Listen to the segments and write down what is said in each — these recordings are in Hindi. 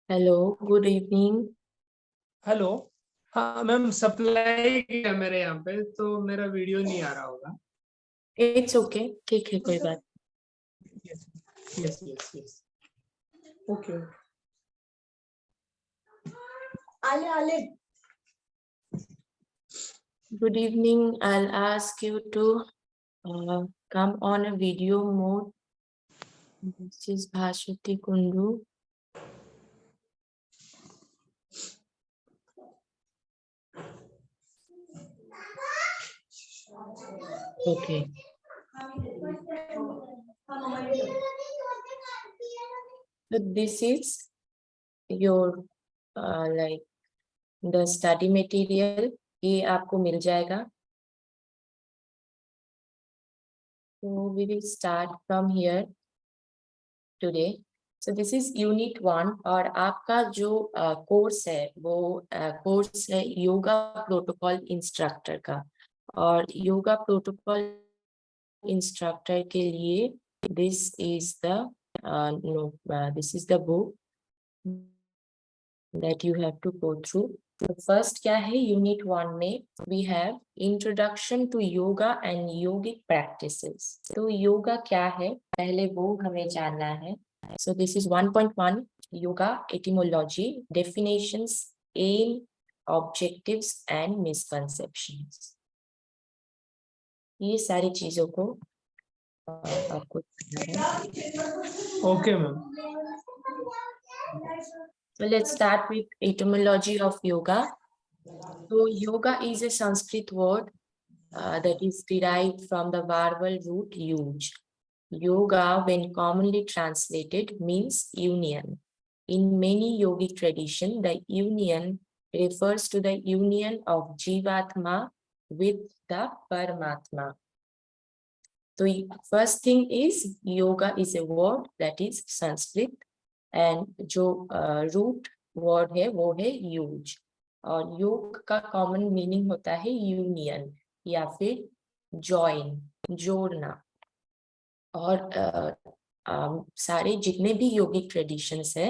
Hello, good evening. हेलो। हाँ मैम, सप्लाई किया मेरे यहाँ पे, तो मेरा वीडियो नहीं आ रहा होगा। इट्स ओके, ठीक है, कोई बात। Yes yes yes yes. Okay. आले आले। Good evening. I'll ask you to come on a video mode. This is Bhashwati Kundu. Okay. So this is your like the study material. ये आपको मिल जाएगा. So we will start from here today. So this is unit 1 और आपका जो कोर्स है वो कोर्स है योगा प्रोटोकॉल इंस्ट्रक्टर का. और योगा प्रोटोकॉल इंस्ट्रक्टर के लिए this is the book that you have to go through. तो फर्स्ट क्या है यूनिट 1 में we have introduction to yoga and yogic practices. तो योगा क्या है पहले वो हमें जानना है. So this is 1.1 yoga etymology, definitions, aim, objectives and misconceptions. ये सारी चीजों को आपको okay ma'am. So let's start with etymology of yoga. So yoga is a Sanskrit word that is derived from the verbal root yuj. Yoga, when commonly translated, means union. In many yogic traditions, the union refers to the union of Jivatma with the Paramatma. So first thing is yoga is a word that is Sanskrit and जो root word है वो है युज. और योग का कॉमन मीनिंग होता है यूनियन या फिर जॉइन, जोड़ना. और सारे जितने भी योगिक ट्रेडिशंस है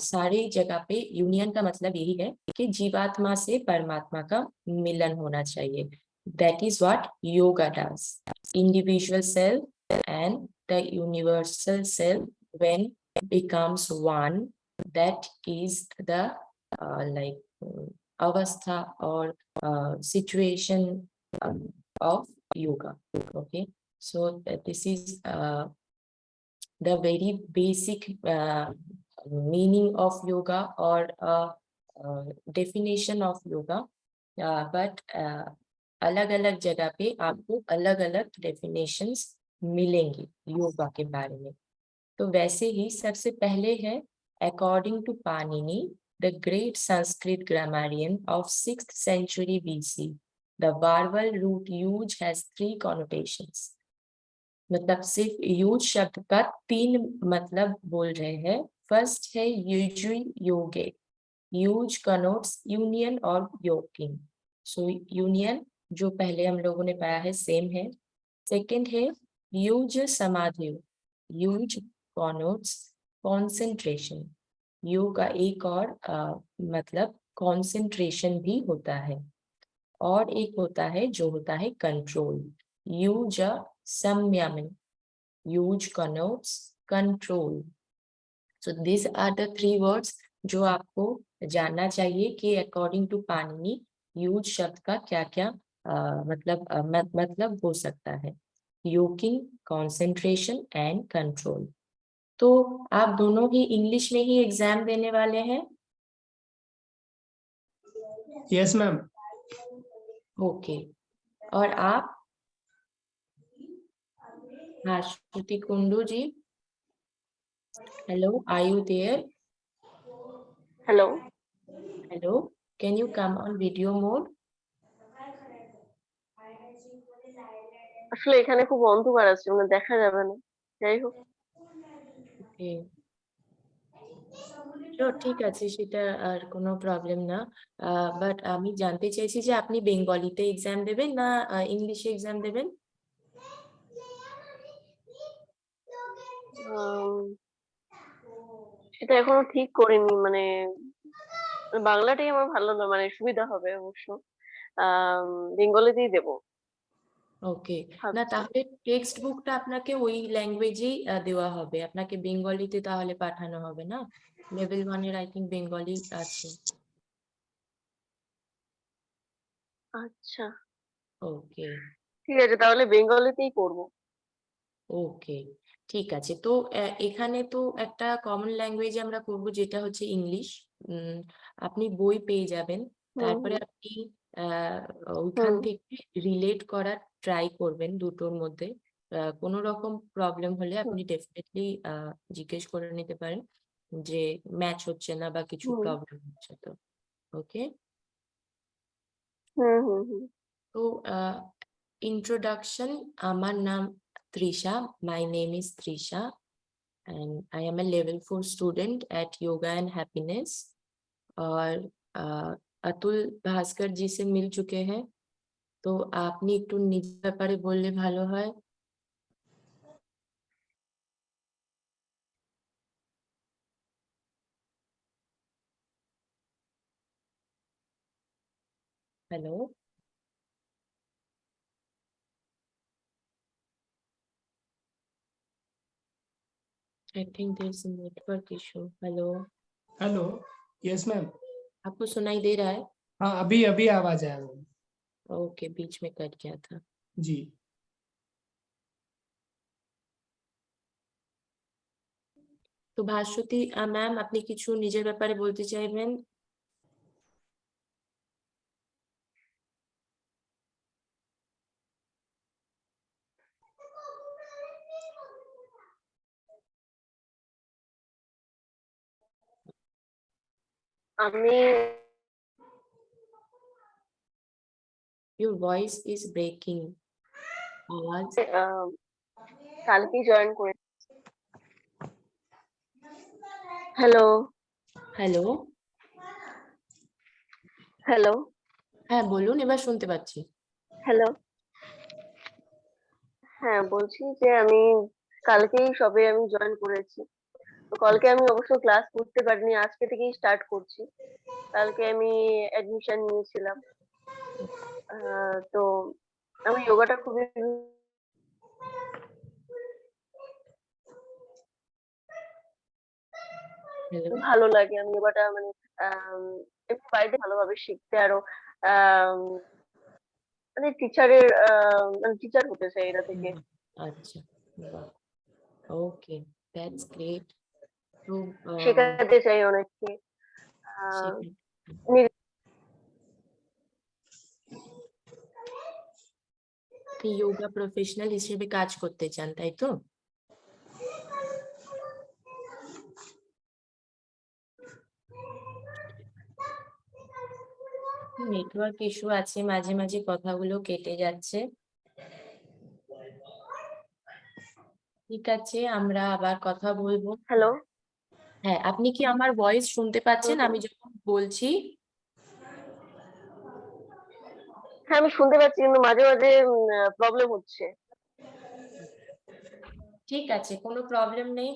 सारी जगह पे यूनियन का मतलब यही है कि जीवात्मा से परमात्मा का मिलन होना चाहिए. That is what yoga does. Individual self and the universal self when becomes one, that is the अवस्था और situation of yoga. Okay, so this is the very basic meaning of yoga or definition of yoga. But अलग अलग जगह पे आपको अलग अलग definitions मिलेंगी योगा के बारे में. तो वैसे ही सबसे पहले है according to Panini, the great Sanskrit grammarian of 6th century BC, the verbal root yuj has 3 connotations. मतलब सिर्फ यूज शब्द का 3 मतलब बोल रहे हैं. फर्स्ट है यूजुअल योगे. यूज कनोट्स यूनियन और योकिंग. सो यूनियन जो पहले हम लोगों ने पाया है सेम है. सेकंड है यूज समाधि. Use कनोट्स concentration. यू का एक और मतलब कंसंट्रेशन भी होता है. और एक होता है जो होता है कंट्रोल. यूज संयमन. यूज connotes control. So these are the 3 words जो आपको जानना चाहिए कि अकॉर्डिंग टू पाणिनि यूज शब्द का क्या क्या मतलब हो सकता है. योकिंग, कंसंट्रेशन एंड कंट्रोल. तो आप दोनों ही इंग्लिश में ही एग्जाम देने वाले हैं. Yes ma'am. ओके. और आप भास्वती कुंडू जी, hello, are you there? Hello, can you come on video mode? আসলে এখানে খুব অন্ধকার আছে, মানে দেখা যাবে না. যাই হোক, Okay. ঠিক আছে, সেটা আর কোনো প্রবলেম না. বাট আমি জানতে চাইছি যে আপনি বেঙ্গলিতে এক্সাম দেবেন না ইংলিশে এক্সাম দেবেন? সেটা এখনো ঠিক করিনি, মানে বাংলাটাই আমার ভালো না, মানে সুবিধা হবে অবশ্য। বেঙ্গলিতেই দেবো ওকে, না ভাবছি। তাহলে টেক্সট বুকটা আপনাকে ওই ল্যাঙ্গুয়েজেই দেওয়া হবে, আপনাকে বেঙ্গলিতে তাহলে পাঠানো হবে না? লেভেল 1 এর আই থিঙ্ক বেঙ্গলি আছে। আচ্ছা, ওকে ঠিক আছে, তাহলে বেঙ্গলিতেই করবো। ওকে, ঠিক আছে। তো এখানে তো একটা কমন ল্যাঙ্গুয়েজে আমরা করব, যেটা হচ্ছে ইংলিশ। আপনি বই পেয়ে যাবেন, হুম তারপরে হুম আপনি আহ, ওইখান হুম থেকে রিলেট করার ট্রাই করবেন দুটোর মধ্যে। কোনো রকম প্রবলেম হলে হুম আপনি ডেফিনেটলি জিজ্ঞেস করে নিতে পারেন যে ম্যাচ হচ্ছে না বা কিছু হুম প্রবলেম হচ্ছে। তো ওকে, হুম হুম হুম। তো ইন্ট্রোডাকশন। আমার নাম Trisha, my name is Trisha, and I am a level 4 student at Yoga and Happiness। और अतुल भास्कर जी से मिल चुके हैं, तो আপনি একটু নিজের ব্যাপারে বললে ভালো হয়। Hello, I think there is a network issue। Hello, hello, yes ma'am. आपको सुनाई दे रहा है? हाँ, अभी अभी आवाज आया मैम। ओके, बीच में कट गया था। जी। তো ভাস্বতী ম্যাম, আপনি কিছু নিজের ব্যাপারে বলতে চাইবেন? আমি Your voice is breaking। आवाज। আহ, কালকেই জয়েন করে। হ্যালো হ্যালো, হ্যালো হ্যাঁ বলুন, এবার শুনতে পাচ্ছি। হ্যালো, হ্যাঁ বলছি যে আমি কালকেই সবে আমি জয়েন করেছি। তো কালকে আমি অবশ্য ক্লাস করতে পারিনি, আজকে থেকেই স্টার্ট করছি। কালকে আমি অ্যাডমিশন নিয়েছিলাম। তো আমি যোগাটা খুবই হ্যালো, ভালো লাগে। আমি যোগাটা মানে একটু বাড়িতে ভালোভাবে শিখতে আরো আহ মানে টিচারের মানে টিচার হতে চাই এটা থেকে। আচ্ছা, বাহ, ওকে, দ্যাটস গ্রেট। তো শেখাতে চাই অনেককে। আহ সেটাই। নি- আপনি যোগা প্রফেশনাল হিসেবে কাজ করতে চান, তাই তো? নেটওয়ার্ক ইস্যু আছে, মাঝে মাঝে কথাগুলো কেটে যাচ্ছে। ঠিক আছে, আমরা আবার কথা বলবো। হ্যালো। হ্যাঁ, আপনি কি আমার ভয়েস শুনতে পাচ্ছেন আমি যখন বলছি? হ্যাঁ আমি শুনতে পাচ্ছি, কিন্তু মাঝে মাঝে প্রবলেম হচ্ছে। ঠিক আছে, কোনো প্রবলেম নেই।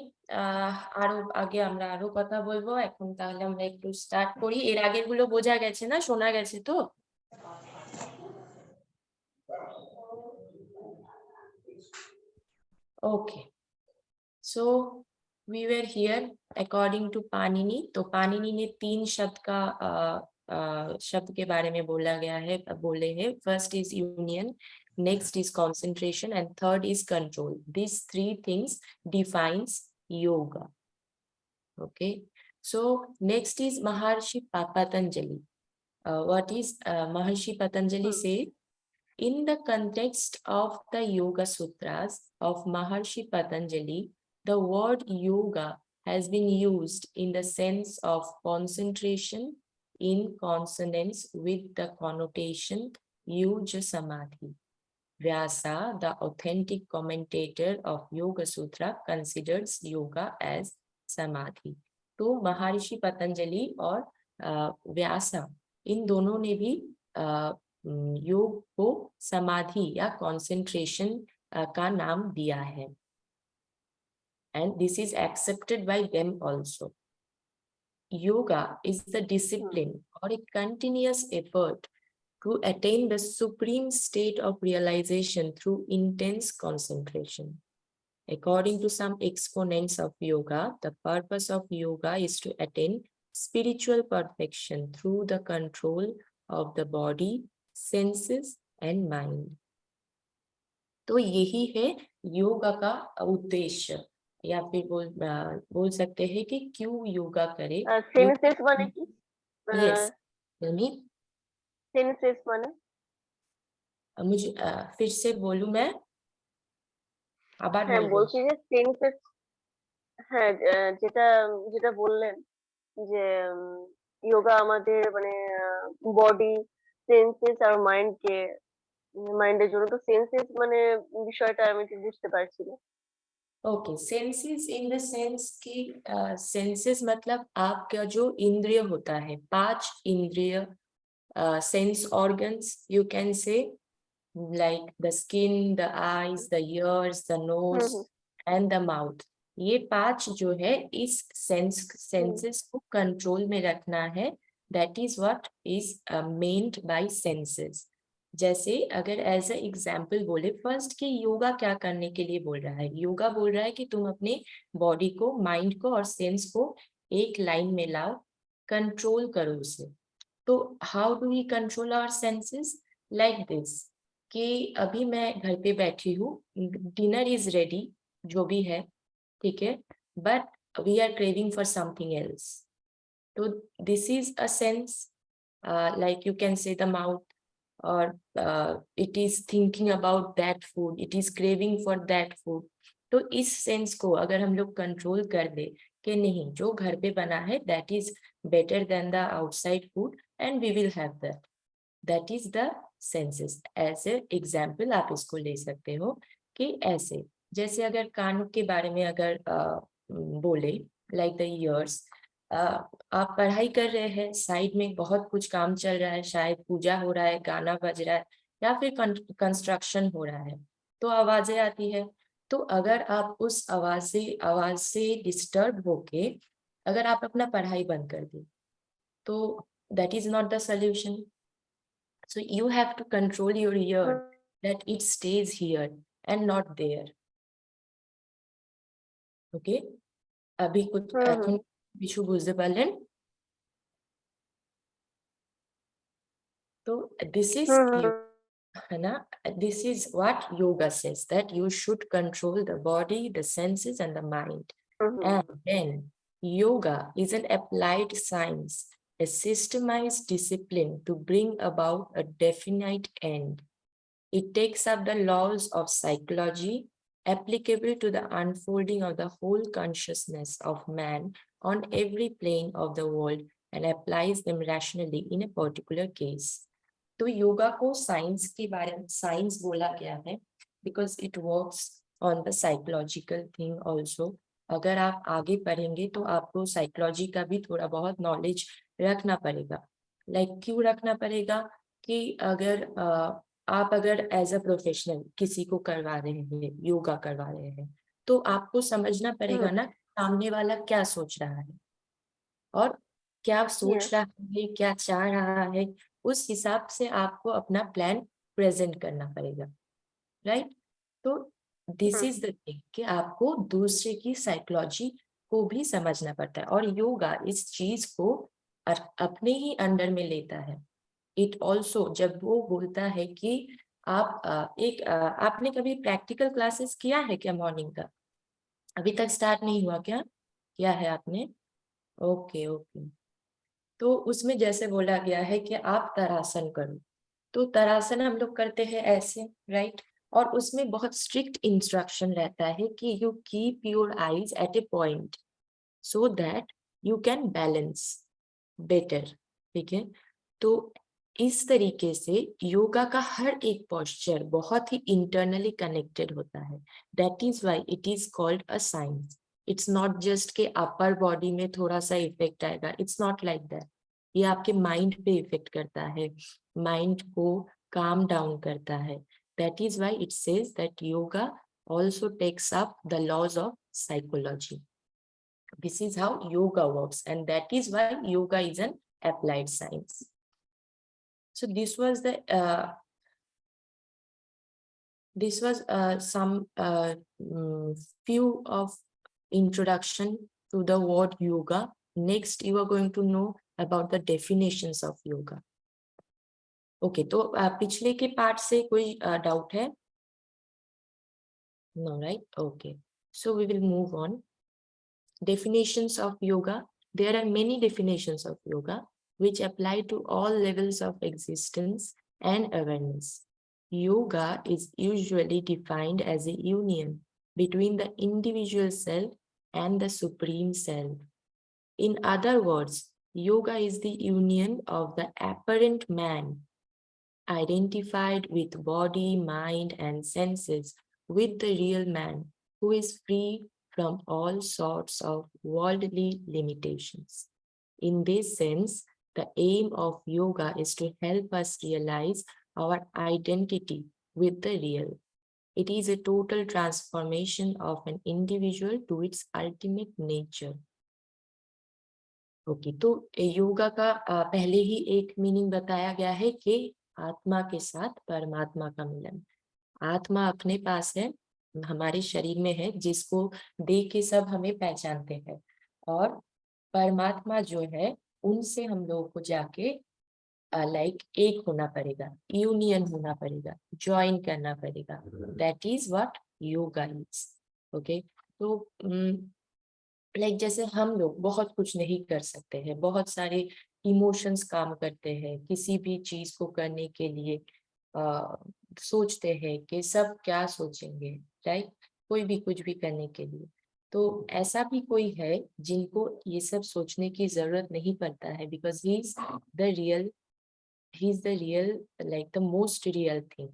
আরো আগে আমরা আরো কথা বলবো। এখন তাহলে আমরা একটু স্টার্ট করি। এর আগের গুলো বোঝা গেছে না, শোনা গেছে তো? Okay, so we were here according to Panini. तो पाणिनि ने 3 शब्द का शब्द के बारे में बोला गया है, बोले हैं। First is union, next is concentration and third is control. This 3 things defines yoga। Okay, so next is Maharshi Patanjali। What is Maharshi Patanjali say? In the context of the Yoga Sutras of Maharshi Patanjali, the word yoga has been used in the sense of concentration in consonance with the connotation Yuja Samadhi। Vyasa, the authentic commentator of Yoga Sutra, considers yoga as samadhi। तो महर्षि पतंजलि और व्यासा, इन दोनों ने भी योग को समाधि या कंसंट्रेशन का नाम दिया है, and this is accepted by them also। yoga is the discipline or a continuous effort to attain the supreme state of realization through intense concentration. According to some exponents of yoga, the purpose of yoga is to attain spiritual perfection through the control of the body, senses and mind. तो यही है योगा का उद्देश्य, या फिर बोल सकते हैं कि क्यों योगा करें। সেন্সেস মানে কি? Yes, tell me. সেন্সেস মানে मुझे फिर से बोलूं मैं, আবার হ্যাঁ বলবো। বলছি যে সেন্সেস, হ্যাঁ যেটা যেটা বললেন যে যোগা আমাদের মানে বডি, সেন্সেস আর মাইন্ডের জন্য। তো সেন্সেস মানে বিষয়টা আমি ঠিক বুঝতে পারছি না। Okay, senses in the sense कि सेंसेस मतलब आपका जो इंद्रिय होता है, 5 इंद्रिय, sense organs you can say, like the skin, the eyes, the ears, the nose hmm and the mouth. ये 5 जो है इस হুম सेंसेस को कंट्रोल में रखना है। That is what is meant by senses. जैसे अगर एज ए एग्जाम्पल बोले फर्स्ट कि योगा क्या करने के लिए बोल रहा है, योगा बोल रहा है कि तुम अपने बॉडी को, माइंड को और सेंस को एक लाइन में लाओ, कंट्रोल करो उसे। तो how do we control our senses? Like this कि अभी मैं घर पे बैठी हूँ, डिनर इज रेडी, जो भी है ठीक है, but we are craving for something else. तो this is a sense, like you can say the mouth, or it is thinking about that food, it is craving for that food. तो इस सेंस को अगर हम लोग कंट्रोल कर दे कि नहीं, जो घर पे बना है that is better than the outside food and we will have that, that is the senses. As a example आप इसको ले सकते हो कि ऐसे, जैसे अगर कान के बारे में अगर बोले, लाइक द ईयर्स, आप पढ़ाई कर रहे हैं, साइड में बहुत कुछ काम चल रहा है, शायद पूजा हो रहा है, गाना बज रहा है या फिर कंस्ट्रक्शन हो रहा है, तो आवाजें आती है। तो अगर आप उस आवाज से डिस्टर्ब होके अगर आप अपना पढ़ाई बंद कर दें, तो that is not the solution. So you have to control your ear that it stays here and not there. Okay? अभी कुछ এখন কিছু বুঝতে পারলেন? তো this is है ना? This is what yoga says, that you should control the body, the senses and the mind. And then yoga is an applied science, a systemized discipline to bring about a definite end. It takes up the laws of psychology applicable to the unfolding of the whole consciousness of man on every plane of the world and applies them rationally in a particular case. तो योगा को साइंस के बारे में साइंस बोला गया है because it works on the psychological thing also. अगर आप आगे पढ़ेंगे तो आपको साइकोलॉजी का भी थोड़ा बहुत नॉलेज रखना पड़ेगा। लाइक क्यों रखना पड़ेगा कि अगर आप अगर एज अ प्रोफेशनल किसी को करवा रहे हैं, योगा करवा रहे हैं, तो आपको समझना पड़ेगा ना सामने वाला क्या सोच रहा है और क्या सोच रहा है, क्या चाह रहा है, उस हिसाब से आपको अपना प्लान प्रेजेंट करना पड़ेगा, राइट? तो दिस इज द थिंग कि आपको दूसरे की साइकोलॉजी को भी समझना पड़ता है और योगा इस चीज को अपने ही अंडर में लेता है। इट ऑल्सो जब वो बोलता है कि आप आपने कभी प्रैक्टिकल क्लासेस किया है क्या मॉर्निंग का? अभी तक स्टार्ट नहीं हुआ क्या? किया है आपने? Okay okay. तो उसमें जैसे बोला गया है कि आप तरासन करो, तो तरासन हम लोग करते हैं ऐसे, राइट? और उसमें बहुत स्ट्रिक्ट इंस्ट्रक्शन रहता है कि you keep your eyes at a point so that you can balance better, ठीक है? तो इस तरीके से योगा का हर एक पोस्चर बहुत ही इंटरनली कनेक्टेड होता है। That is why it is called a science. It's not just के अपर बॉडी में थोड़ा सा इफेक्ट आएगा, इट्स नॉट लाइक दैट। ये आपके माइंड पे इफेक्ट करता है, माइंड को काम डाउन करता है। That is why it says that yoga also takes up the laws of psychology. This is how yoga works, and that is why yoga is an applied science. So this was the some few of introduction to the word yoga. Next, you are going to know about the definitions of yoga. Okay, तो पिछले के पार्ट से कोई डाउट है? No, right? Okay. So we will move on. Definitions of yoga. There are many definitions of yoga which apply to all levels of existence and awareness. Yoga is usually defined as a union between the individual self and the supreme self. In other words, yoga is the union of the apparent man, identified with body, mind, and senses, with the real man, who is free from all sorts of worldly limitations. In this sense, the aim of yoga is to help us realize our identity with the real. It is a total transformation of an individual to its ultimate nature. Okay, तो योगा का पहले ही एक मीनिंग बताया गया है कि आत्मा के साथ परमात्मा का मिलन। आत्मा अपने पास है, हमारे शरीर में है, जिसको देख के सब हमें पहचानते हैं, और परमात्मा जो है उनसे हम लोगों को जाके लाइक एक होना पड़ेगा, यूनियन होना पड़ेगा, ज्वाइन करना पड़ेगा। That is what yoga is. Okay, तो लाइक जैसे हम लोग बहुत कुछ नहीं कर सकते हैं, बहुत सारे इमोशंस काम करते हैं किसी भी चीज को करने के लिए, सोचते हैं कि सब क्या सोचेंगे, राइट? कोई भी कुछ भी करने के लिए। तो ऐसा भी कोई है जिनको ये सब सोचने की जरूरत नहीं पड़ता है, because he is the real like the most real thing,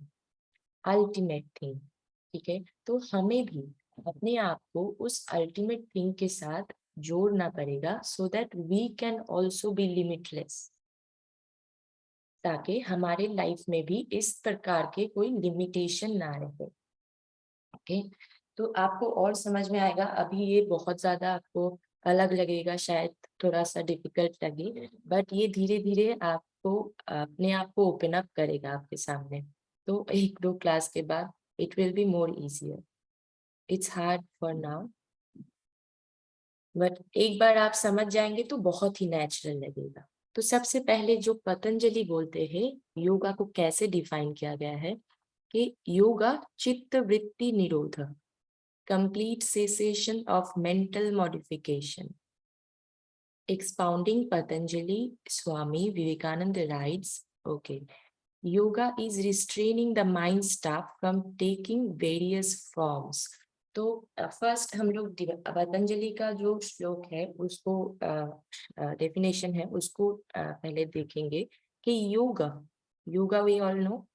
ultimate thing. ठीक है, तो हमें भी अपने आप को उस अल्टीमेट थिंग के साथ जोड़ना पड़ेगा, so that we can also be limitless, ताकि हमारे लाइफ में भी इस प्रकार के कोई लिमिटेशन ना रहे। ओके, तो आपको और समझ में आएगा। अभी ये बहुत ज्यादा आपको अलग लगेगा, शायद थोड़ा सा डिफिकल्ट लगे, बट ये धीरे धीरे आपको अपने आप को ओपन अप करेगा आपके सामने। तो एक दो क्लास के बाद it will be more easier. It's hard for now, but एक बार आप समझ जाएंगे तो बहुत ही नेचुरल लगेगा। तो सबसे पहले जो पतंजलि बोलते हैं योगा को कैसे डिफाइन किया गया है कि योगा चित्त वृत्ति निरोध, complete cessation of mental modification. Expounding Patanjali, Swami Vivekananda writes, okay, yoga is restraining the mind stuff from taking various forms. तो फर्स्ट हम लोग पतंजलि का जो श्लोक है उसको डेफिनेशन है उसको पहले देखेंगे कि yoga we all know,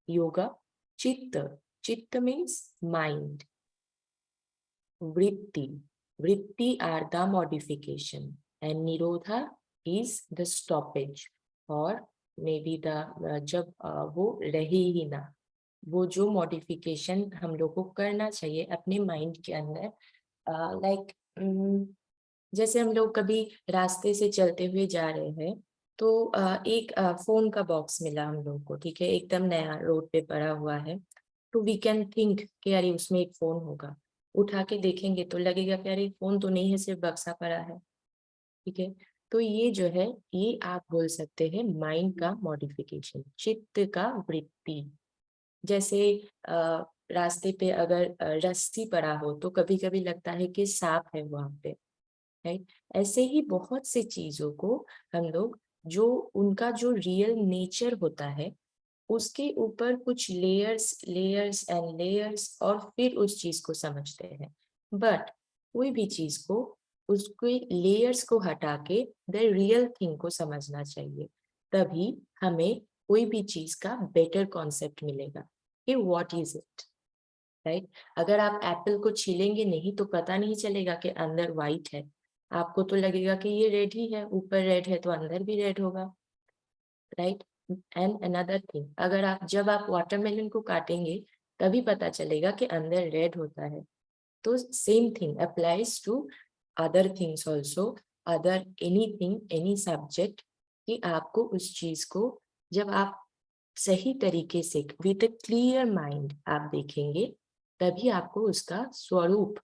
yoga चित्त means mind, vritti are the modification, and nirodha is the stoppage, or maybe the जब वो रहे ही ना, वो जो मॉडिफिकेशन हम लोग को करना चाहिए अपने माइंड के अंदर। लाइक जैसे हम लोग कभी रास्ते से चलते हुए जा रहे हैं, तो एक फोन का बॉक्स मिला हम लोग को, ठीक है, एकदम नया रोड पे पड़ा हुआ है। तो वी कैन थिंक कि अरे उसमें एक फोन होगा, उठा के देखेंगे तो लगेगा कि अरे फोन तो नहीं है, सिर्फ बक्सा पड़ा है। ठीक है, तो ये जो है ये आप बोल सकते हैं माइंड का मॉडिफिकेशन, चित्त का वृत्ति। जैसे रास्ते पे अगर रस्सी पड़ा हो तो कभी कभी लगता है कि सांप है वहां पे, राइट? ऐसे ही बहुत सी चीजों को हम लोग जो उनका जो रियल नेचर होता है उसके ऊपर कुछ लेयर्स एंड लेयर्स और फिर उस चीज को समझते हैं। बट कोई भी चीज को उसके लेयर्स को हटा के द रियल थिंग को समझना चाहिए, तभी हमें कोई भी चीज का बेटर कॉन्सेप्ट मिलेगा कि व्हाट इज इट, राइट? अगर आप एप्पल को छीलेंगे नहीं तो पता नहीं चलेगा कि अंदर व्हाइट है, आपको तो लगेगा कि ये रेड ही है, ऊपर रेड है तो अंदर भी रेड होगा, राइट? एंड अनदर थिंग, अगर आप जब आप वाटरमेलन को काटेंगे तभी पता चलेगा कि अंदर रेड होता है। तो same thing applies to other things also, other anything, any subject, कि आपको उस चीज को जब आप सही तरीके से विद अ क्लियर माइंड आप देखेंगे, तभी आपको उसका स्वरूप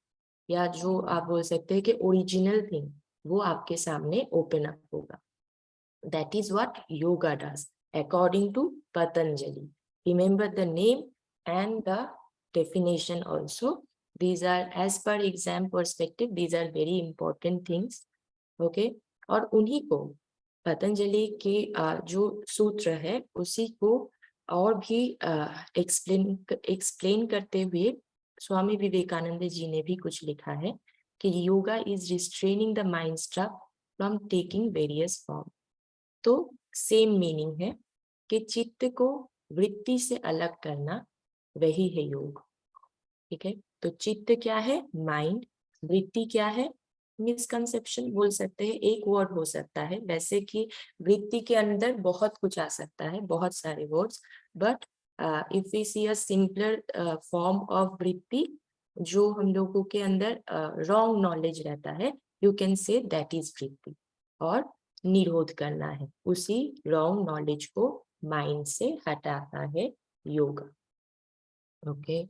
या जो आप बोल सकते हैं कि ओरिजिनल थिंग वो आपके सामने ओपन अप होगा. That is what yoga does according to Patanjali. Remember the name and the definition also. These are, as per exam perspective, these are very important things. Okay. और उन्हीं को पतंजलि के जो सूत्र है उसी को और भी एक्सप्लेन करते हुए स्वामी विवेकानंद जी ने भी कुछ लिखा है कि yoga is restraining the mind struck from taking various form. तो सेम मीनिंग है कि चित्त को वृत्ति से अलग करना, वही है योग. ठीक है. तो चित्त क्या है? माइंड. वृत्ति क्या है? मिसकंसेप्शन बोल सकते हैं, एक वर्ड हो सकता है. वैसे कि वृत्ति के अंदर बहुत कुछ आ सकता है, बहुत सारे words, but if we see a simpler form of वृत्ति, जो हम लोगों के अंदर रॉन्ग नॉलेज रहता है, you can say that is वृत्ति. और निरोध करना है उसी रॉन्ग नॉलेज को, माइंड से हटाता है yoga. Okay.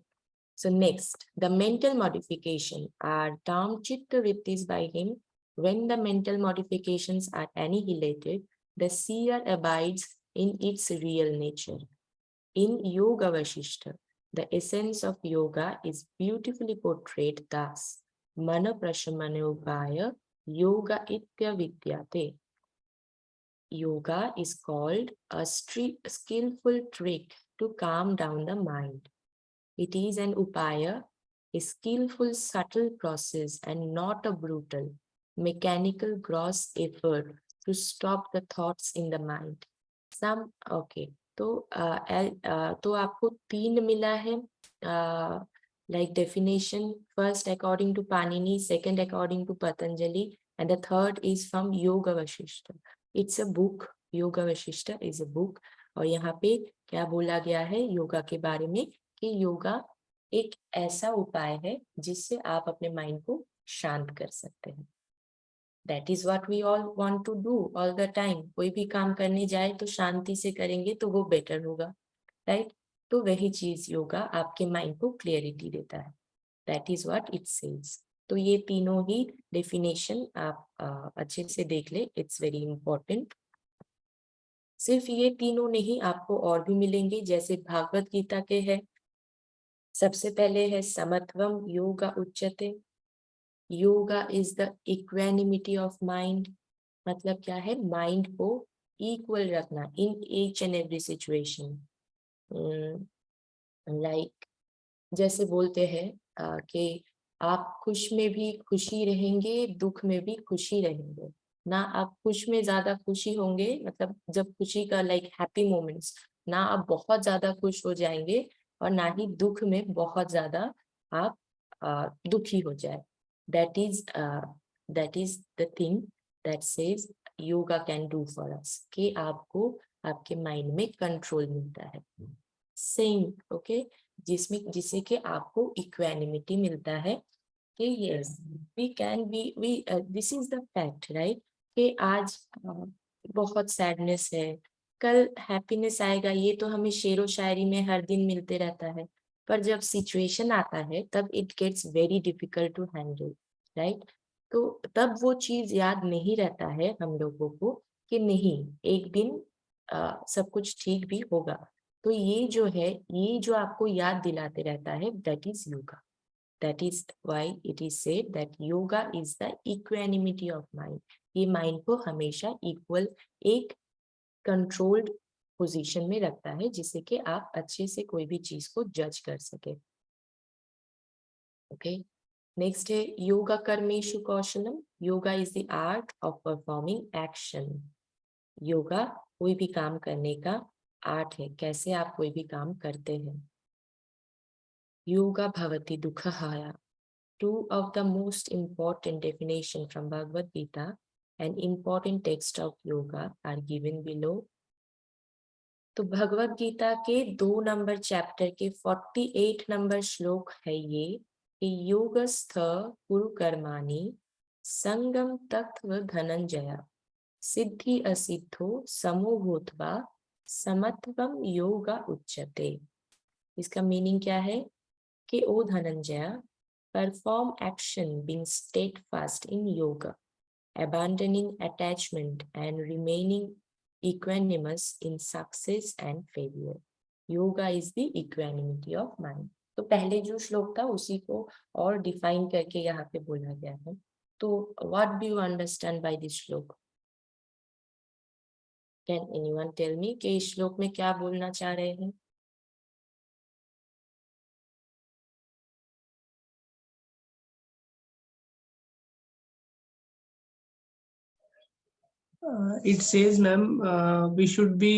So next, the mental modification are termed chitta vrittis by him. When the mental modifications are annihilated, the seer abides in its real nature. In Yoga Vasishtha, the essence of yoga is beautifully portrayed thus: Mana prashamane upaya yoga itya vidyate. Yoga is called a skillful trick to calm down the mind. It is an upaya, a skillful, subtle process, and not a brutal, mechanical, gross effort to stop the thoughts in the mind. Okay. तो आपको 3 मिला है like definition. First according to Panini, second according to Patanjali, and the third is from Yoga Vasishtha. It's a book. Yoga Vasishtha is a book. और यहाँ पे क्या बोला गया है योगा के बारे में कि योगा एक ऐसा उपाय है जिससे आप अपने माइंड को शांत कर सकते हैं. That is what we all want to do all the time. कोई भी काम करने जाए तो शांति से करेंगे तो वो बेटर होगा, राइट? तो वही चीज योगा आपके माइंड को क्लियरिटी देता है. That is what it says. तो ये तीनों ही डेफिनेशन आप अच्छे से देख ले. It's very important. सिर्फ ये तीनों नहीं, आपको और भी मिलेंगे, जैसे भागवत गीता के है. सबसे पहले है समत्वम योगा उच्यते. Yoga is the equanimity of mind. मतलब क्या है? माइंड को इक्वल रखना in each and every situation. Like जैसे बोलते हैं कि आप खुश में भी खुशी रहेंगे, दुख में भी खुशी रहेंगे ना. आप खुश में ज्यादा खुशी होंगे, मतलब जब खुशी का लाइक हैप्पी मोमेंट्स, ना आप बहुत ज्यादा खुश हो जाएंगे और ना ही दुख में बहुत ज्यादा आप दुखी हो जाए. That is the thing that says yoga can do for us, कि आपको आपके माइंड में कंट्रोल मिलता है. सेम ओके, जिससे कि आपको इक्वेनिमिटी मिलता है कि yes we can be this is the fact, right? कि आज बहुत सैडनेस है, कल हैप्पीनेस आएगा. ये तो हमें शेरो शायरी में हर दिन मिलते रहता है, पर जब सिचुएशन आता है तब it gets very difficult to handle, right? तो तब वो चीज याद नहीं रहता है हम लोगों को कि नहीं, एक दिन सब कुछ ठीक भी होगा. तो ये जो है, ये जो आपको याद दिलाते रहता है, that is yoga. That is why it is said that yoga is the equanimity of mind. ये माइंड को हमेशा इक्वल एक कंट्रोल्ड पोजीशन में रखता है, जिससे कि आप अच्छे से कोई भी चीज को जज कर सके. ओके. नेक्स्ट है योगा कर्मेषु कौशलम. Yoga is the art of performing action. Yoga कोई भी काम करने का आर्ट है, कैसे आप कोई भी काम करते हैं. Yoga bhavati dukkahaya. Two of the most important definition from Bhagavad Gita, an important text of yoga, are given below. तो भगवत गीता के 2 नंबर चैप्टर के 48 नंबर श्लोक है ये कि योगस्थ कुरु कर्माणि संगम तत्व धनंजय सिद्धि असिद्धो समो भूत्वा समत्वम योगा उच्यते। इसका मीनिंग क्या है कि ओ Dhananjay, perform action being steadfast in yoga, abandoning attachment and remaining equanimous in success and failure. Yoga is the equanimity of mind. तो पहले जो श्लोक था उसी को और डिफाइन करके यहाँ पे बोला गया है। तो what do you understand by this श्लोक? Can anyone tell me कि इस श्लोक में क्या बोलना चाह रहे हैं? It says, ma'am, we should be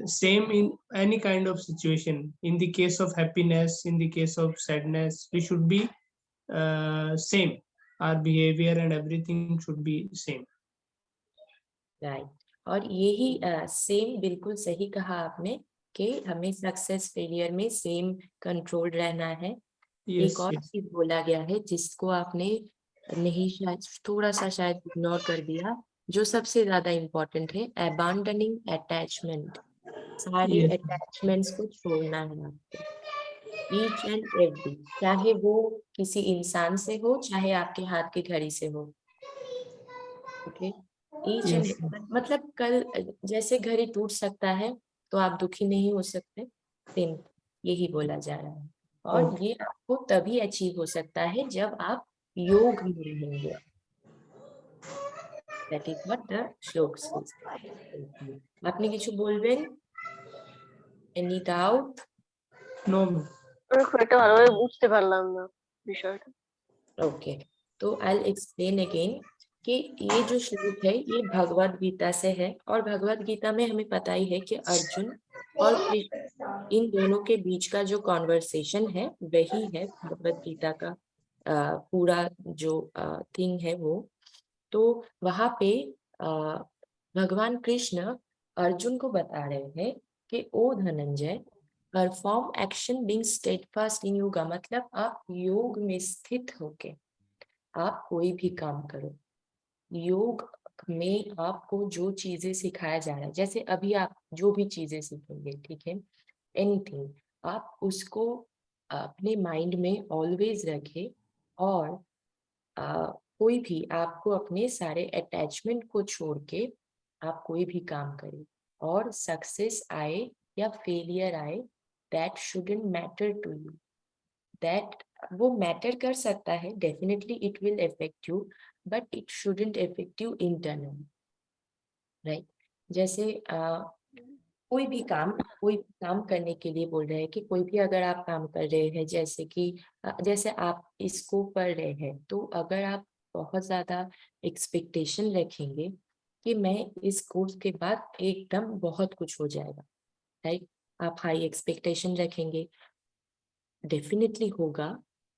same in any kind of situation. In the case of happiness, in the case of sadness, we should be same. Our behavior and everything should be same. Right, और यही सेम बिल्कुल सही कहा आपने कि हमें सक्सेस फेलियर में सेम कंट्रोल रहना है। Yes, एक और yes. चीज बोला गया है जिसको आपने नहीं शायद थोड़ा सा शायद इग्नोर कर दिया, जो सबसे ज्यादा इम्पोर्टेंट है, अबैंडनिंग अटैचमेंट। सारे Yes. अटैचमेंट्स को छोड़ना है आपको, ईच एंड एवरी, चाहे वो किसी इंसान से हो चाहे आपके हाथ की घड़ी से हो। Okay, each Yes. एंड मतलब कल जैसे घड़ी टूट सकता है तो आप दुखी नहीं हो सकते, सेम यही बोला जा रहा है। और Okay. ये आपको तभी अचीव हो सकता है जब आप योग में रहेंगे। That is what the श्लोक says. আপনি কিছু বলবেন? Any doubt? No, ma'am. আমি খুব একটা ভালোভাবে বুঝতে পারলাম না বিষয়টা। ओके, तो I'll explain again कि ये जो श्लोक है ये भगवत गीता से है, और भगवत गीता में हमें पता ही है कि अर्जुन और कृष्ण इन दोनों के बीच का जो कॉन्वर्सेशन है वही है भगवत गीता का पूरा जो थिंग है वो। तो वहां पे भगवान कृष्ण अर्जुन को बता रहे हैं कि ओ Dhananjay, perform action being steadfast in yoga, मतलब आप योग में स्थित होके आप कोई भी काम करो। योग में आपको जो चीजें सिखाया जा रहा है, जैसे अभी आप जो भी चीजें सीखेंगे, ठीक है, एनीथिंग, आप उसको अपने माइंड में ऑलवेज रखें, और कोई भी आपको अपने सारे अटैचमेंट को छोड़ के आप कोई भी काम करें, और सक्सेस आए या फेलियर आए, that shouldn't matter to you. That वो मैटर कर सकता है, definitely it will affect you, but it shouldn't affect you internally, right. जैसे कोई भी काम करने के लिए बोल रहे हैं कि कोई भी अगर आप काम कर रहे हैं, जैसे कि जैसे आप इसको पढ़ रहे हैं, तो अगर आप बहुत ज्यादा एक्सपेक्टेशन रखेंगे कि मैं इस कोर्स के बाद एकदम बहुत कुछ हो जाएगा, राइट, आप हाई एक्सपेक्टेशन रखेंगे, डेफिनेटली होगा,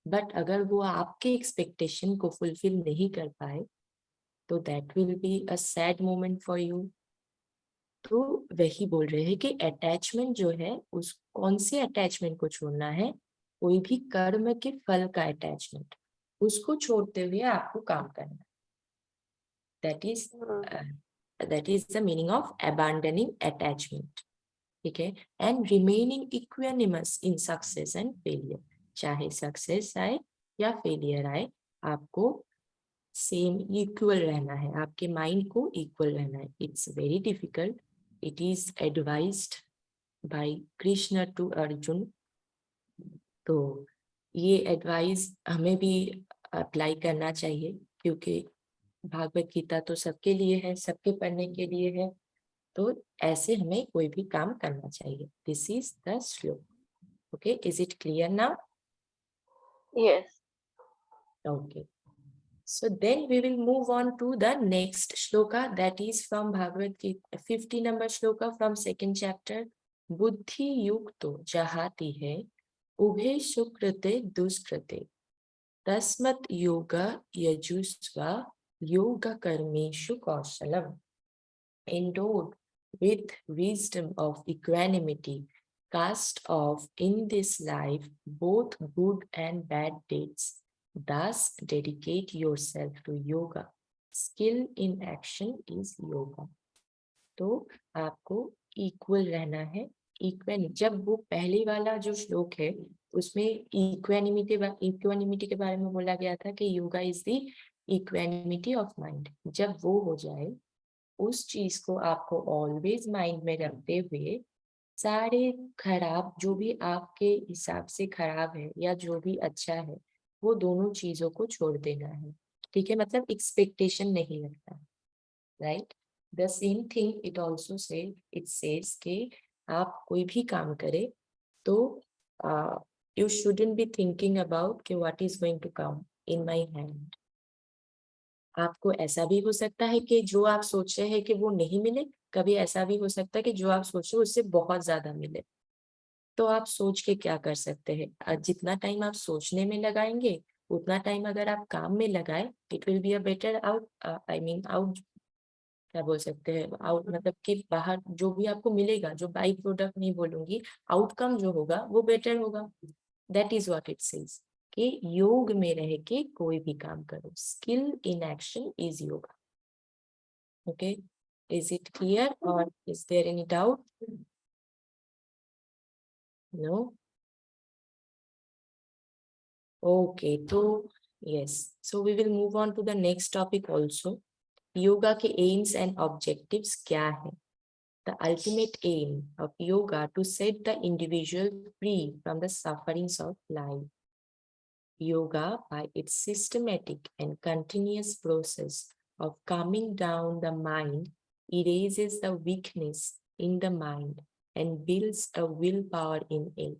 बट अगर वो आपके एक्सपेक्टेशन को फुलफिल नहीं कर पाए तो that will be a sad moment for you. तो वही बोल रहे हैं कि अटैचमेंट जो है, उस कौन से अटैचमेंट को छोड़ना है, कोई भी कर्म के फल का अटैचमेंट, उसको छोड़ते हुए आपको काम करना। That is the meaning of abandoning attachment, ठीक है, and remaining equanimous in success and failure. चाहे सक्सेस आए या फेलियर आए, आपको सेम इक्वल रहना है, आपके माइंड को इक्वल रहना है। It's very difficult, it is advised by Krishna to Arjun। तो ये एडवाइस हमें भी अप्लाई करना चाहिए, क्योंकि भागवत गीता तो सबके लिए है, सबके पढ़ने के लिए है, तो ऐसे हमें कोई भी काम करना चाहिए। दिस इज द श्लोक। Okay, is it clear now? Yes. Okay. So then we will move on to the next shloka, that is from Bhagavad Gita, 50 number shloka from second chapter. बुद्धि युक्तो जहाति है उभे सुकृते दुष्कृते तस्मत् योग यजुस्व योग कर्मेषु कौशलम। Endowed with wisdom of equanimity, cast off in this life both good and bad deeds, Thus, dedicate yourself to yoga. Skill in action is yoga. तो आपको इक्वल रहना है. जब वो पहले वाला जो श्लोक है उसमें इक्वानिमिटी के बारे में बोला गया था कि yoga is the equanimity of mind. जब वो हो जाए, उस चीज को आपको ऑलवेज माइंड में रखते हुए सारे खराब जो भी आपके हिसाब से खराब है या जो भी अच्छा है, वो दोनों चीजों को छोड़ देना है. ठीक है, मतलब एक्सपेक्टेशन नहीं रखना. Right. The same thing it says कि आप कोई भी काम करें तो you shouldn't be thinking about कि what is going to come in my hand. आपको ऐसा भी हो सकता है कि जो आप सोच रहे हैं कि वो नहीं मिले, कभी ऐसा भी हो सकता है कि जो आप सोच रहे हो उससे बहुत ज्यादा मिले. तो आप सोच के क्या कर सकते हैं, जितना टाइम आप सोचने में लगाएंगे उतना टाइम अगर आप काम में लगाए, it will be a better out, I mean out, क्या बोल सकते हैं, आउट मतलब कि बाहर जो भी आपको मिलेगा, जो बाई प्रोडक्ट नहीं बोलूंगी, आउटकम जो होगा वो बेटर होगा. That is what it says कि योग में रह के कोई भी काम करो. Skill in action is yoga. Okay, is it clear और is there any doubt? No. Okay, तो yes, so we will move on to the next topic also. Yoga के aims and objectives क्या है? The ultimate aim of yoga to set the individual free from the sufferings of life. Yoga, by its systematic and continuous process of calming down the mind, erases the weakness in the mind and builds a willpower in it.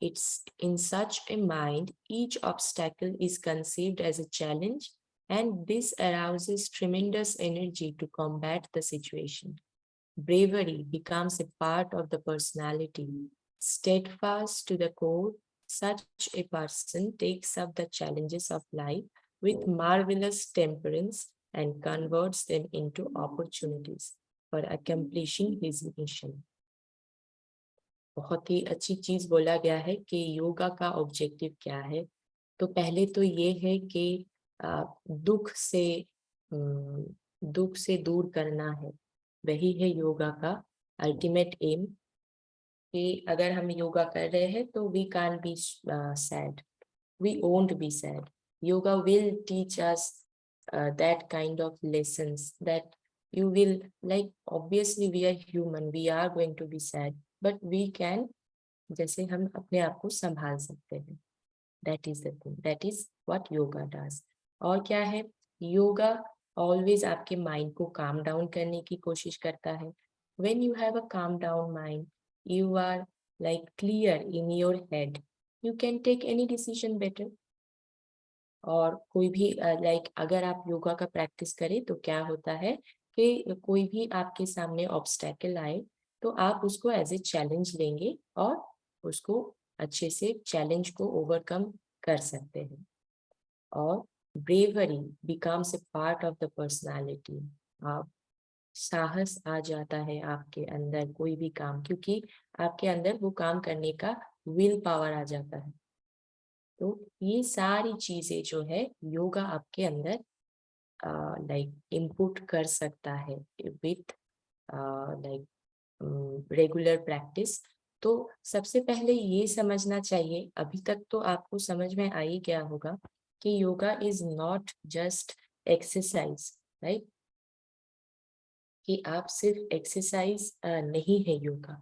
It's in such a mind, each obstacle is conceived as a challenge, and this arouses tremendous energy to combat the situation. Bravery becomes a part of the personality. Steadfast to the core, such a person takes up the challenges of life with marvelous temperance and converts them into opportunities for accomplishing his mission. बहुत ही अच्छी चीज बोला गया है कि योगा का ऑब्जेक्टिव क्या है. तो पहले तो ये है कि दुख से दूर करना है. वही है योगा का अल्टीमेट एम. कि अगर हम योगा कर रहे हैं तो we can be sad, we won't be sad. Yoga will teach us that kind of lessons that you will, like, obviously we are human, we are going to be sad, but we can, जैसे हम अपने आप को संभाल सकते हैं. That is the thing, that is what yoga does. और क्या है, योगा always आपके माइंड को calm down करने की कोशिश करता है. When you have a calm down mind, you are like clear in your head, you can take any decision better. और कोई भी लाइक अगर आप योगा का प्रैक्टिस करें तो क्या होता है कि कोई भी आपके सामने ऑब्स्टेकल आए तो आप उसको एज ए चैलेंज लेंगे और उसको अच्छे से चैलेंज को ओवरकम कर सकते हैं. और bravery becomes a part of the personality. आप साहस आ जाता है आपके अंदर कोई भी काम, क्योंकि आपके अंदर वो काम करने का विल पावर आ जाता है. तो ये सारी चीजें जो है योगा आपके अंदर लाइक इनपुट कर सकता है विथ लाइक रेगुलर प्रैक्टिस. तो सबसे पहले ये समझना चाहिए, अभी तक तो आपको समझ में आ ही गया होगा कि yoga is not just exercise, right. कि आप सिर्फ एक्सरसाइज नहीं है योगा.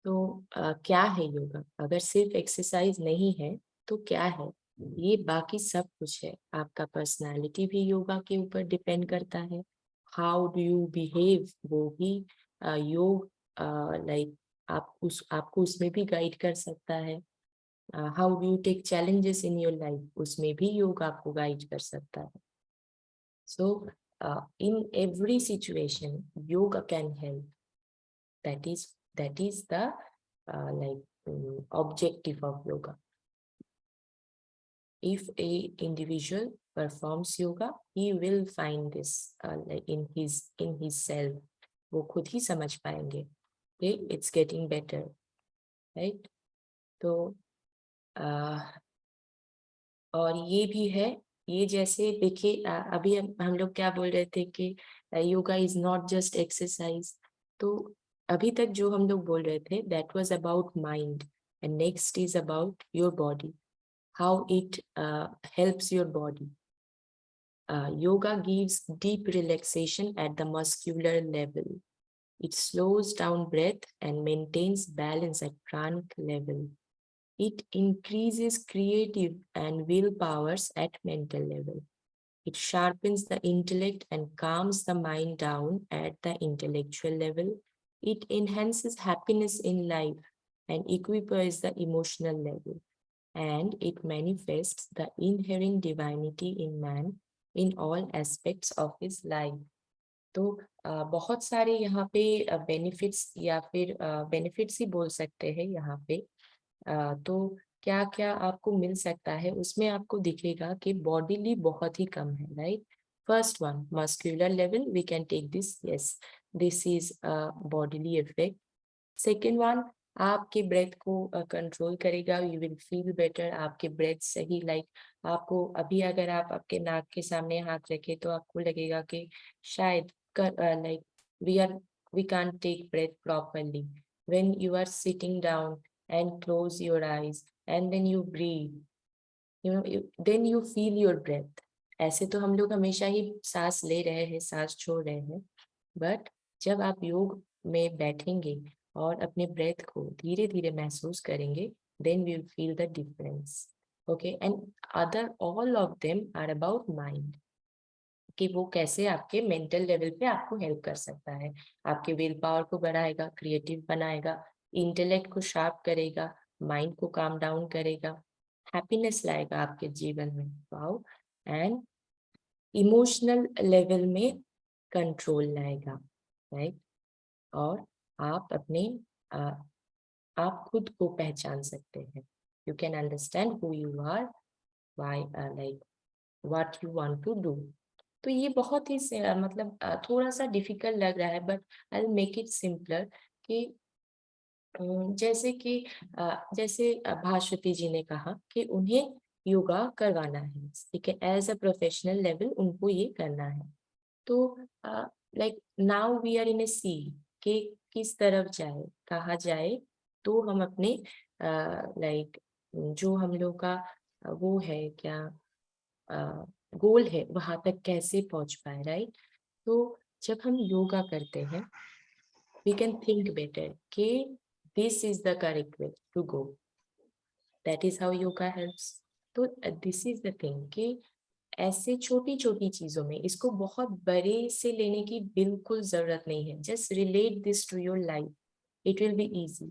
तो क्या है योगा? अगर सिर्फ एक्सरसाइज नहीं है तो क्या है? ये बाकी सब कुछ है. आपका पर्सनालिटी भी योगा के ऊपर डिपेंड करता है. हाउ डू यू बिहेव, वो भी योग लाइक आपको उसमें भी गाइड कर सकता है. How do you take challenges in your life, उसमें भी योग आपको गाइड कर सकता है. So in every situation yoga can help. That is the objective of yoga. If a individual performs yoga, he will find this like in his self. वो खुद ही समझ पाएंगे. Okay, it's getting better, right? तो और ये भी है, ये जैसे देखिए अभी हम लोग क्या बोल रहे थे कि yoga is not just exercise, तो अभी तक जो हम लोग बोल रहे थे that was about mind, and next is about your body, how it helps your body. Yoga gives deep relaxation at the muscular level. It slows down breath and maintains balance at pranic level. It increases creative and will powers at mental level. It sharpens the intellect and calms the mind down at the intellectual level. It enhances happiness in life and equipays the emotional level. And it manifests the inherent divinity in man in all aspects of his life. तो बहुत सारे यहाँ पे बेनिफिट्स या फिर बेनिफिट्स ही बोल सकते हैं यहाँ पे। तो क्या क्या आपको मिल सकता है उसमें आपको दिखेगा कि बॉडीली बहुत ही कम है, right. First one, muscular level, we can take this, yes, this is bodily effect. Second one, आपके ब्रेथ को कंट्रोल करेगा, यू विल फील बेटर, आपके ब्रेथ सही, लाइक आपको अभी अगर आप आपके नाक के सामने हाथ रखे तो आपको लगेगा कि शायद like we can't take breath properly. When you are sitting down and close your eyes and then you breathe, you know, then you feel your breath. ऐसे तो हम लोग हमेशा ही सांस ले रहे हैं, सांस छोड़ रहे हैं, बट जब आप योग में बैठेंगे और अपने ब्रेथ को धीरे धीरे महसूस करेंगे, then we will feel the difference. Okay, and all of them are about mind, कि वो कैसे आपके मेंटल लेवल पे आपको हेल्प कर सकता है, आपके विल पावर को बढ़ाएगा, क्रिएटिव बनाएगा, इंटेलेक्ट को शार्प करेगा, माइंड को काम डाउन करेगा, हैप्पीनेस लाएगा आपके जीवन में, वाओ, एंड इमोशनल लेवल में कंट्रोल लाएगा, राइट। और आप अपने आप खुद को पहचान सकते हैं, you can understand who you are, why, like what you want to do. तो ये बहुत ही मतलब थोड़ा सा डिफिकल्ट लग रहा है, but I will make it simpler, कि जैसे कि जैसे भास्वती जी ने कहा कि उन्हें योगा करवाना है, ठीक है, एज अ प्रोफेशनल लेवल उनको ये करना है। तो like now we are in a sea, कि किस तरफ जाए, कहाँ जाए, तो हम अपने लाइक जो हम लोग का वो है क्या गोल है वहां तक कैसे पहुंच पाए, राइट। तो जब हम योगा करते हैं वी कैन थिंक बेटर कि this is the correct way to go, that is how yoga helps. तो दिस इज द थिंग कि ऐसे छोटी छोटी चीजों में, इसको बहुत बड़े से लेने की बिल्कुल जरूरत नहीं है, just relate this to your life, it will be easy.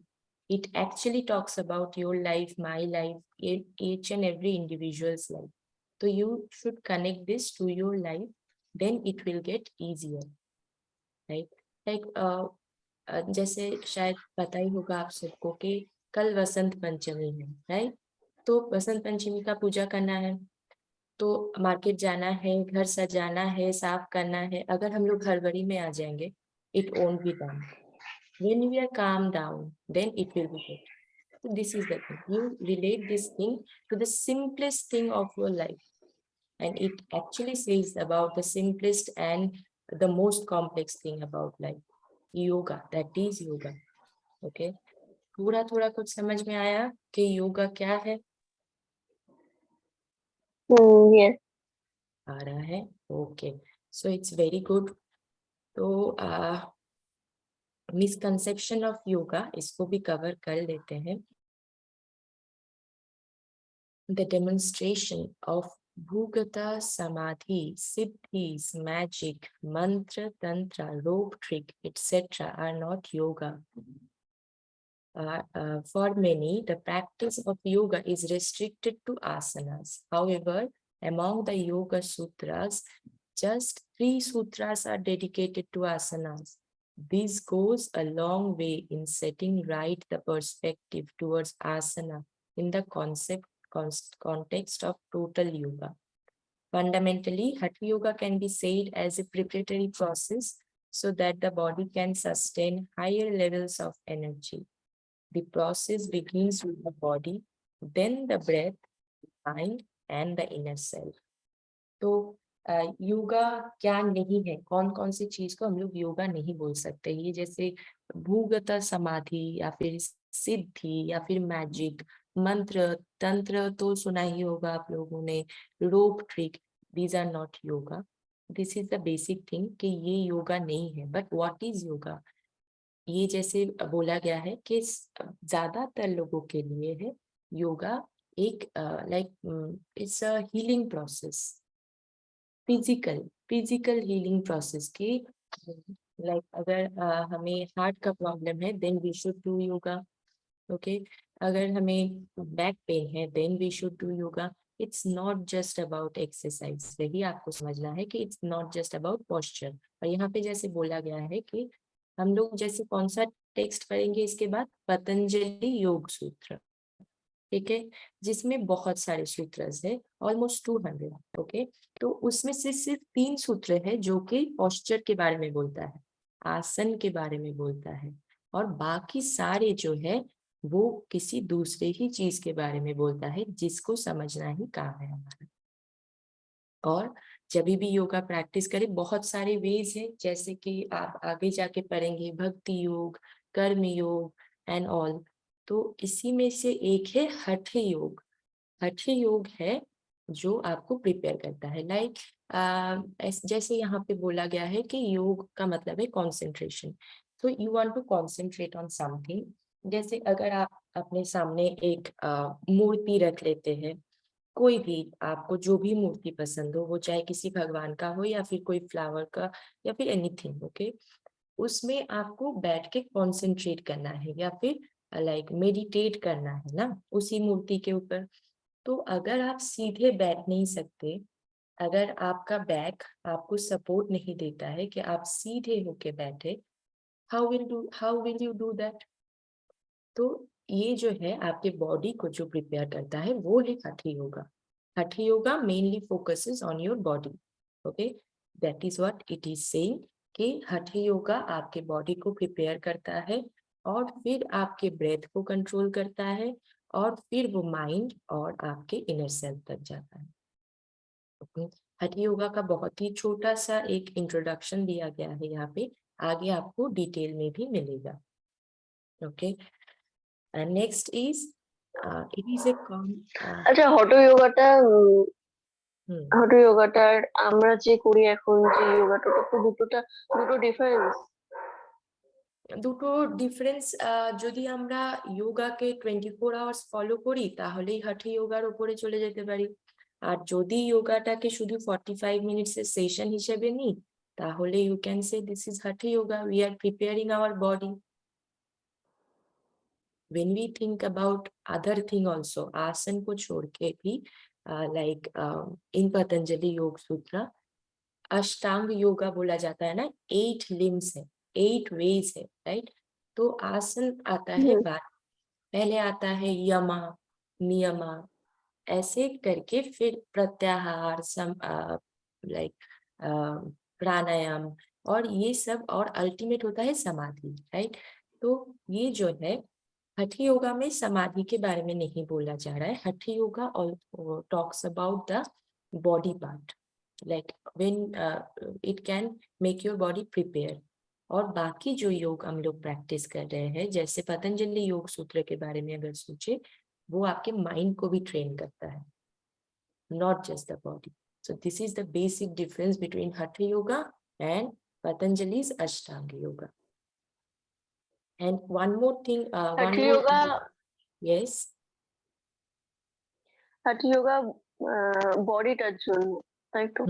It actually talks about your life, my life, each and every individual's life. So you should connect this to your life, then it will get easier, right? Like जैसे शायद पता ही होगा आप सबको कि कल वसंत पंचमी है, राइट। तो वसंत पंचमी का पूजा करना है, तो मार्केट जाना है, घर सजाना है, साफ करना है। अगर हम लोग हड़बड़ी में आ जाएंगे, it won't be done. When we are calm down, then it will be good. So this is the thing. You relate this thing to the simplest thing of your life. And it actually says about the simplest and the most complex thing about life. Yoga, that is yoga. Okay. थोड़ा थोड़ा कुछ समझ में आया कि योगा क्या है? Yes. आ रहा है? Okay. So it's very good. तो मिसकंसेप्शन ऑफ योगा, इसको भी कवर कर लेते हैं। The demonstration of Bhugata Samadhi, Siddhis, magic, mantra, tantra, rope trick, etc. are not yoga. For many, the practice of yoga is restricted to asanas. However, among the Yoga Sutras, just 3 sutras are dedicated to asanas. This goes a long way in setting right the perspective towards asana in the context of total yoga. Fundamentally, Hatha Yoga can be said as a preparatory process so that the body can sustain higher levels of energy. The process begins with the body, then the breath, mind and the inner self. तो योगा क्या नहीं है, कौन कौन सी चीज को हम लोग योगा नहीं बोल सकते, ये जैसे भूगत समाधि या फिर सिद्धि या फिर मैजिक, मंत्र तंत्र तो सुना ही होगा आप लोगों ने, rope trick, these are not yoga. This is the basic thing कि ये योगा नहीं है. But what is yoga? ये जैसे बोला गया है कि ज्यादातर लोगों के लिए है योगा एक like it's a healing process, physical healing process की. लाइक अगर हमें हार्ट का प्रॉब्लम है then we should do yoga. Okay, अगर हमें बैक पेन है then we should do yoga. It's not just about exercise, यही आपको समझना है कि it's not just about posture. और यहाँ पे जैसे बोला गया है कि हम लोग जैसे कौन सा टेक्स्ट पढ़ेंगे इसके बाद, पतंजलि योग सूत्र, ठीक है, जिसमें बहुत सारे सूत्र है, ऑलमोस्ट 200. ओके, तो उसमें से सिर्फ 3 सूत्र है जो कि पोस्चर के बारे में बोलता है, आसन के बारे में बोलता है, और बाकी सारे जो है वो किसी दूसरे ही चीज के बारे में बोलता है, जिसको समझना ही काम है हमारा. और जब भी योगा प्रैक्टिस करें, बहुत सारे वेज है, जैसे कि आप आगे जाके पढ़ेंगे भक्ति योग, कर्म योग एंड ऑल. तो इसी में से एक है हठ योग. हठ योग है जो आपको प्रिपेयर करता है. लाइक जैसे यहाँ पे बोला गया है कि योग का मतलब है कंसंट्रेशन. तो you want to concentrate on something. जैसे अगर आप अपने सामने एक मूर्ति रख लेते हैं, कोई भी आपको जो भी मूर्ति पसंद हो, वो चाहे किसी भगवान का हो या फिर कोई फ्लावर का या फिर एनीथिंग. ओके, उसमें आपको बैठ के कॉन्सेंट्रेट करना है या फिर लाइक मेडिटेट करना है ना उसी मूर्ति के ऊपर. तो अगर आप सीधे बैठ नहीं सकते, अगर आपका बैक आपको सपोर्ट नहीं देता है कि आप सीधे होके बैठे, how will you do that? तो ये जो है आपके बॉडी को जो प्रिपेयर करता है वो है हठ योगा. हठ yoga mainly focuses on your body. Okay, that is what it is saying कि हठ योगा आपके बॉडी को प्रिपेयर करता है और फिर आपके ब्रेथ को कंट्रोल करता है और फिर वो माइंड और आपके इनर सेल्फ तक जाता है. ओके, हठ योगा का बहुत ही छोटा सा एक इंट्रोडक्शन दिया गया है यहाँ पे, आगे आपको डिटेल में भी मिलेगा. Okay, and next is it is a আচ্ছা, hmm, হট যোগাটার আমরা যে করি এখন যে যোগাটা, ওটা তো দুটো ডিফারেন্স. দুটো ডিফারেন্স. যদি আমরা যোগাকে 24 আওয়ার্স ফলো করি তাহলেই হঠ যোগার উপরে চলে যেতে পারি. আর যদি যোগাটাকে শুধু 45 মিনিটসের সেশন হিসেবে নিই তাহলে you can say this is Hatha yoga. We are preparing our body. when we think about other thing also, आसन को छोड़ के भी like in पतंजलि योग सूत्र अष्टांग योगा बोला जाता है ना, 8 limbs है, 8 ways है, राइट. तो आसन आता है बाद, पहले आता है यमा, नियमा, ऐसे करके फिर प्रत्याहार, लाइक प्राणायाम और ये सब, और अल्टीमेट होता है समाधि, राइट. तो ये जो है हठ योगा में समाधि के बारे में नहीं बोला जा रहा है. हठ योगा और talks about the body part, like when it can make your body prepare. और बाकी जो योग हम लोग प्रैक्टिस कर रहे हैं, जैसे पतंजलि योग सूत्र के बारे में अगर सोचे, वो आपके माइंड को भी ट्रेन करता है, not just the body. So this is the basic difference between Hatha Yoga and Patanjali's Ashtanga Yoga. And one more thing, hot yoga yes, hot yoga বডিটার জন্য, তাই তো?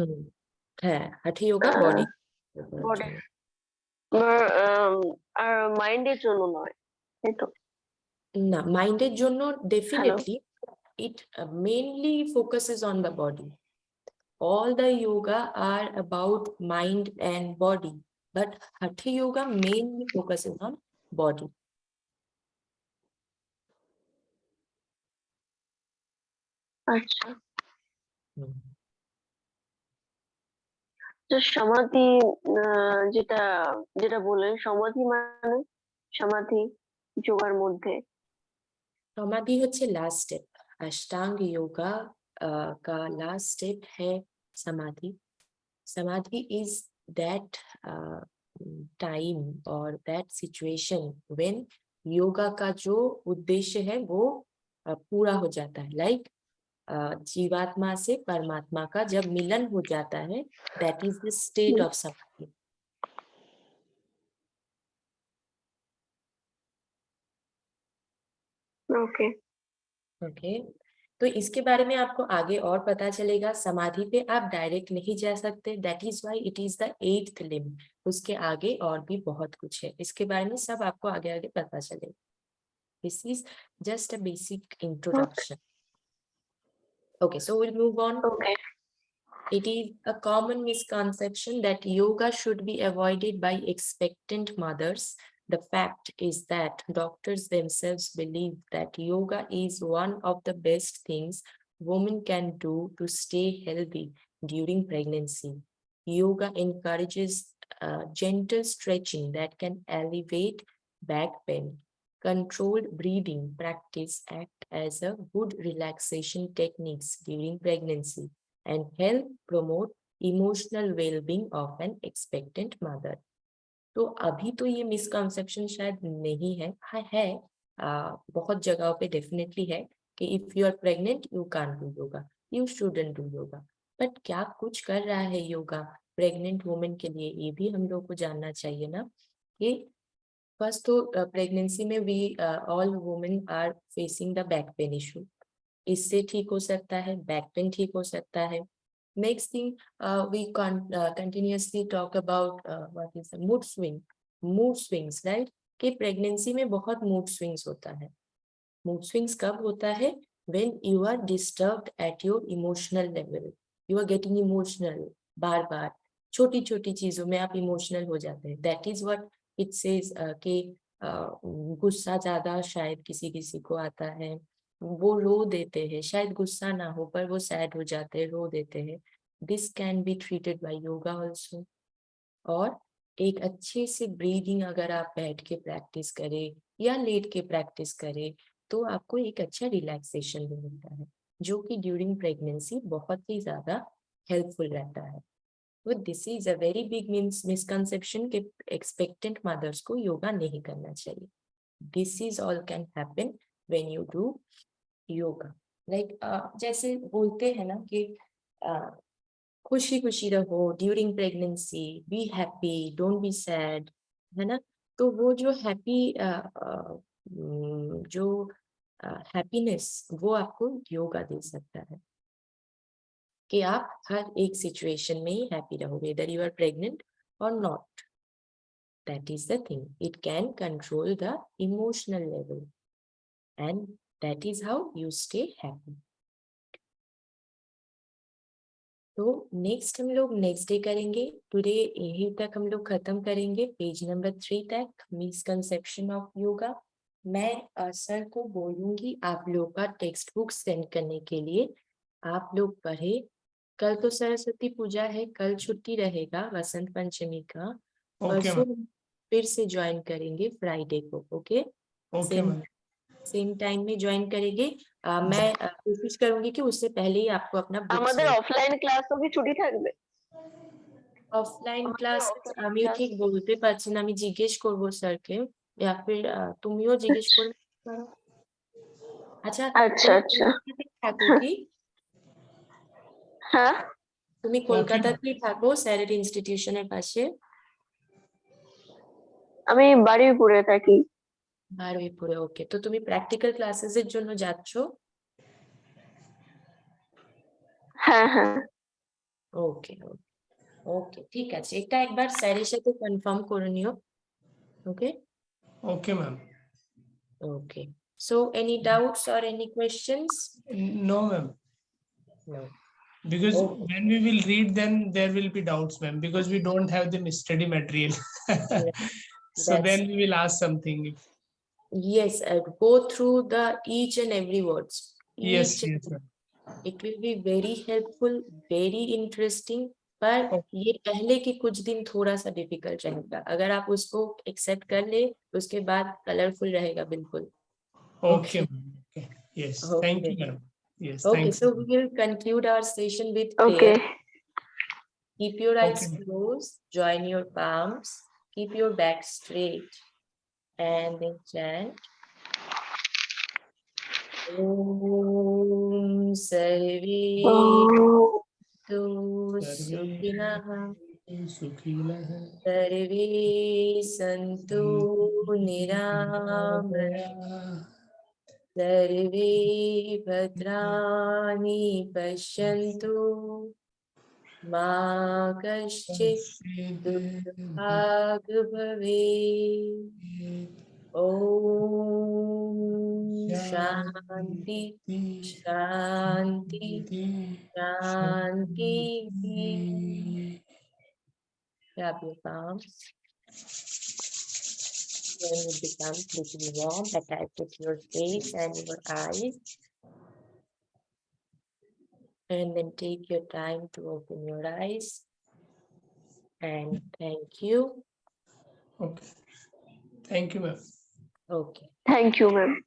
হ্যাঁ, Hatha Yoga body বডি আর মাইন্ডের জন্য নয়, তাই তো? না, মাইন্ডের জন্য definitely it mainly focuses on the body. All the yoga are about mind and body, but Hatha Yoga mainly focuses on body. আচ্ছা, তো সমাধি, যেটা যেটা বললেন, সমাধি মানে সমাধি যোগার মধ্যে সমাধি হচ্ছে লাস্ট স্টেপ. अष्टांग योगा का लास्ट स्टेप है समाधि. Samadhi is that time or that situation when yoga का जो उद्देश्य है वो पूरा हो जाता है. लाइक जीवात्मा से परमात्मा का जब मिलन हो जाता है, that is the state of samadhi. Okay. Okay, तो इसके बारे में आपको आगे और पता चलेगा. समाधि पे आप डायरेक्ट नहीं जा सकते, that is why it is the 8th limb. उसके आगे और भी बहुत कुछ है, इसके बारे में सब आपको आगे आगे पता चलेगा. This is just a basic introduction. Okay, so will move on. Okay. It is a common misconception that yoga should be avoided by expectant mothers. The fact is that doctors themselves believe that yoga is one of the best things women can do to stay healthy during pregnancy. Yoga encourages gentle stretching that can alleviate back pain. Controlled breathing practice act as a good relaxation techniques during pregnancy and help promote emotional well-being of an expectant mother. तो अभी तो ये मिसकंसेप्शन शायद नहीं है. हाँ है, बहुत जगहों पे डेफिनेटली है कि if you are pregnant you can't do yoga, you shouldn't do yoga. But क्या कुछ कर रहा है योगा प्रेग्नेंट वुमेन के लिए, ये भी हम लोग को जानना चाहिए ना. कि फर्स्ट तो प्रेगनेंसी में we all women are facing the back pain issue. इससे ठीक हो सकता है, बैक पेन ठीक हो सकता है. Next thing we continuously talk about what is mood swings, right. कि प्रेगनेंसी में बहुत मूड स्विंग्स होता है. मूड स्विंग्स कब होता है? When you are disturbed at your emotional level. You are getting emotional, बार बार छोटी छोटी चीजों में आप इमोशनल हो जाते हैं. That is what it says कि गुस्सा ज्यादा शायद किसी किसी को आता है, वो रो देते हैं. शायद गुस्सा ना हो पर वो सैड हो जाते हैं, रो देते हैं. This can be treated by yoga also. और एक अच्छे से ब्रीदिंग अगर आप बैठ के प्रैक्टिस करें या लेट के प्रैक्टिस करें तो आपको एक अच्छा रिलैक्सेशन भी मिलता है, जो कि ड्यूरिंग प्रेगनेंसी बहुत ही ज्यादा हेल्पफुल रहता है. तो this is a very big misconception कि एक्सपेक्टेंट मदर्स को योगा नहीं करना चाहिए. This is all can happen when you do yoga. Like जैसे बोलते हैं ना कि खुशी खुशी रहो during pregnancy, be happy, don't be sad, है ना. तो वो जो हैप्पी जो हैप्पीनेस वो आपको योगा दे सकता है कि आप हर एक सिचुएशन में ही हैप्पी रहो, वेदर यू आर प्रेग्नेंट और not. That is the thing, it can control the emotional level and that is how you stay happy. तो नेक्स्ट हम लोग नेक्स्ट डे करेंगे. टुडे यहीं तक हम लोग खत्म करेंगे, पेज नंबर 3 तक, मिसकंसेप्शन ऑफ योगा. मैं सर को बोलूंगी आप लोग का टेक्स्ट बुक सेंड करने के लिए. आप लोग पढ़े. कल तो सरस्वती पूजा है, कल छुट्टी रहेगा वसंत पंचमी का. परसों फिर से ज्वाइन करेंगे फ्राइडे को. ओके, सेम टाइम में ज्वाइन करेंगे. मैं कोशिश करूंगी कि उससे पहले ही आपको अपना আমাদের অফলাইন ক্লাসও কি ছুটি থাকবে? অফলাইন ক্লাস আমি ঠিক বলতে পারছি না, আমি জিজ্ঞেস করব স্যারকে, या फिर তুমিও জিজ্ঞেস করবে. আচ্ছা আচ্ছা আচ্ছা. থাকো কি? হ্যাঁ, তুমি কলকাতাতেই থাকো স্যারের ইনস্টিটিউশনের পাশে? আমি বারুইপুরে থাকি. বারুইপুরে. ওকে, তো তুমি প্র্যাকটিক্যাল ক্লাসেসের জন্য যাচ্ছ? হ্যাঁ হ্যাঁ. ওকে ওকে, ঠিক আছে. এটা একবার স্যারের সাথে কনফার্ম করে নিও. ওকে Okay, ma'am. Okay. So any doubts or any questions? No, ma'am. No. Because Okay. when we will read, then there will be doubts, ma'am, because we don't have the study material. So then we will ask something. Yes, go through the each and every words. Yes, Each and yes, ma'am. it will be very helpful, very interesting. पर ये पहले के कुछ दिन थोड़ा सा डिफिकल्ट रहेगा. अगर आप उसको एक्सेप्ट कर ले उसके बाद कलरफुल रहेगा बिल्कुल. Okay, ma'am. Okay. Yes. Thank you, Okay. ma'am. Yes. Okay, Thanks. so we will conclude our session with Okay. prayer. Keep your eyes Okay. closed, join your palms, keep your back straight, and then chant. Om Sarve Oh, Tu Sukhinah Sukhinah Sarve Santu Niramayah Sarve Bhadrani Pashyantu Ma Kaschit Dughabhave Om Shanti Shanti Shanti. Grab your palms. When it becomes little warm, attach it to your face and your eyes. And then take your time to open your eyes. And thank you. Okay. Thank you, ma'am. Okay. thank you, ma'am.